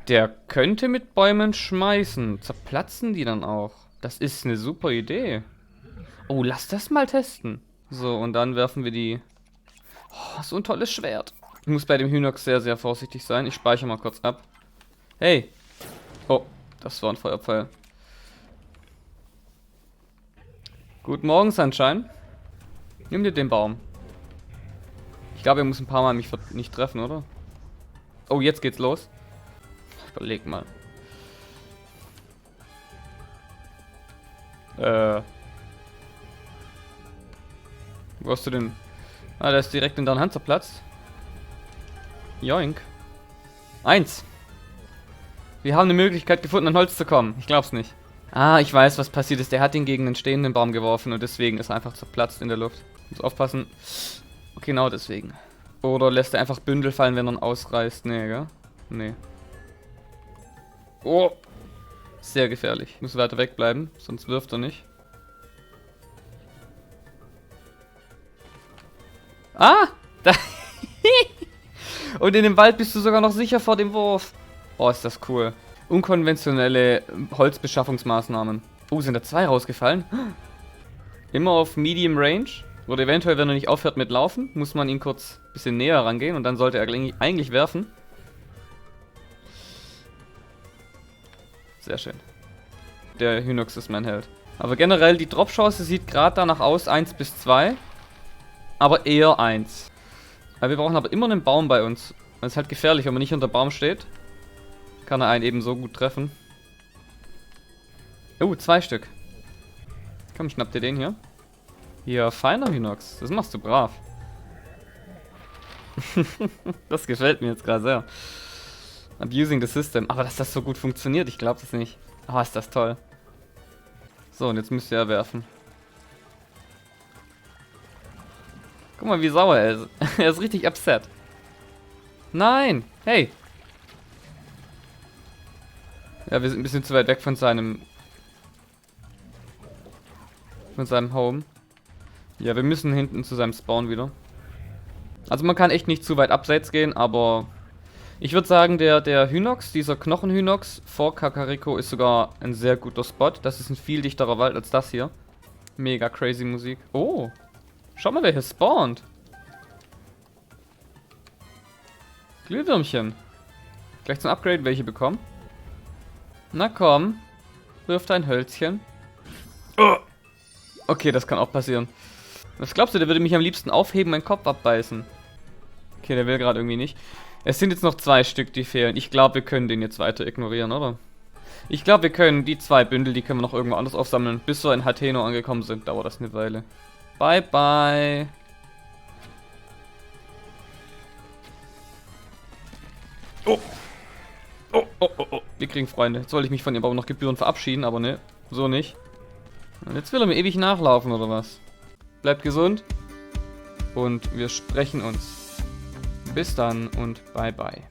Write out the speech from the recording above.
Der könnte mit Bäumen schmeißen. Zerplatzen die dann auch? Das ist eine super Idee. Oh, lass das mal testen. So, und dann werfen wir die... Oh, so ein tolles Schwert. Ich muss bei dem Hinox sehr, sehr vorsichtig sein. Ich speichere mal kurz ab. Hey. Oh, das war ein Feuerpfeil. Guten Morgen, Sunshine. Nimm dir den Baum. Ich glaube, er muss ein paar Mal mich nicht treffen, oder? Oh, jetzt geht's los. Überleg mal. Wo hast du denn? Ah, der ist direkt in deiner Hand zerplatzt. Joink. 1. Wir haben eine Möglichkeit gefunden, an Holz zu kommen. Ich glaub's nicht. Ah, ich weiß, was passiert ist. Der hat ihn gegen einen stehenden Baum geworfen und deswegen ist er einfach zerplatzt in der Luft. Muss aufpassen. Genau deswegen. Oder lässt er einfach Bündel fallen, wenn er ihn ausreißt? Nee, gell? Nee. Oh! Sehr gefährlich. Muss weiter wegbleiben, sonst wirft er nicht. Ah! Da und in dem Wald bist du sogar noch sicher vor dem Wurf. Oh, ist das cool. Unkonventionelle Holzbeschaffungsmaßnahmen. Oh, sind da 2 rausgefallen? Immer auf Medium Range. Oder eventuell, wenn er nicht aufhört mit Laufen, muss man ihn kurz ein bisschen näher rangehen und dann sollte er eigentlich werfen. Sehr schön. Der Hinox ist mein Held. Aber generell, die Drop-Chance sieht gerade danach aus, 1 bis 2. Aber eher 1. Weil wir brauchen aber immer einen Baum bei uns. Das ist halt gefährlich, wenn man nicht unter Baum steht. Kann er einen eben so gut treffen. Oh, 2 Stück. Komm, schnapp dir den hier. Ja, feiner Hinox. Das machst du brav. Das gefällt mir jetzt gerade sehr. Abusing the system. Aber dass das so gut funktioniert, ich glaube das nicht. Oh, ist das toll. So, und jetzt müsst ihr ja werfen. Guck mal, wie sauer er ist. Er ist richtig upset. Nein! Hey! Ja, wir sind ein bisschen zu weit weg von seinem... Home. Ja, wir müssen hinten zu seinem Spawn wieder. Also man kann echt nicht zu weit abseits gehen, aber... Ich würde sagen, der Hinox, dieser Knochenhynox vor Kakariko ist sogar ein sehr guter Spot. Das ist ein viel dichterer Wald als das hier. Mega crazy Musik. Oh! Schau mal, wer hier spawnt. Glühwürmchen. Gleich zum Upgrade welche bekommen. Na komm. Wirf dein Hölzchen. Oh. Okay, das kann auch passieren. Was glaubst du, der würde mich am liebsten aufheben, meinen Kopf abbeißen? Okay, der will gerade irgendwie nicht. Es sind jetzt noch 2 Stück, die fehlen. Ich glaube, wir können den jetzt weiter ignorieren, oder? Ich glaube, wir können die 2 Bündel, die können wir noch irgendwo anders aufsammeln. Bis wir in Hateno angekommen sind, dauert das eine Weile. Bye, bye. Oh. Oh, oh, oh, oh. Wir kriegen Freunde. Jetzt soll ich mich von ihm aber noch gebührend verabschieden, aber ne, so nicht. Und jetzt will er mir ewig nachlaufen, oder was? Bleibt gesund. Und wir sprechen uns. Bis dann und bye, bye.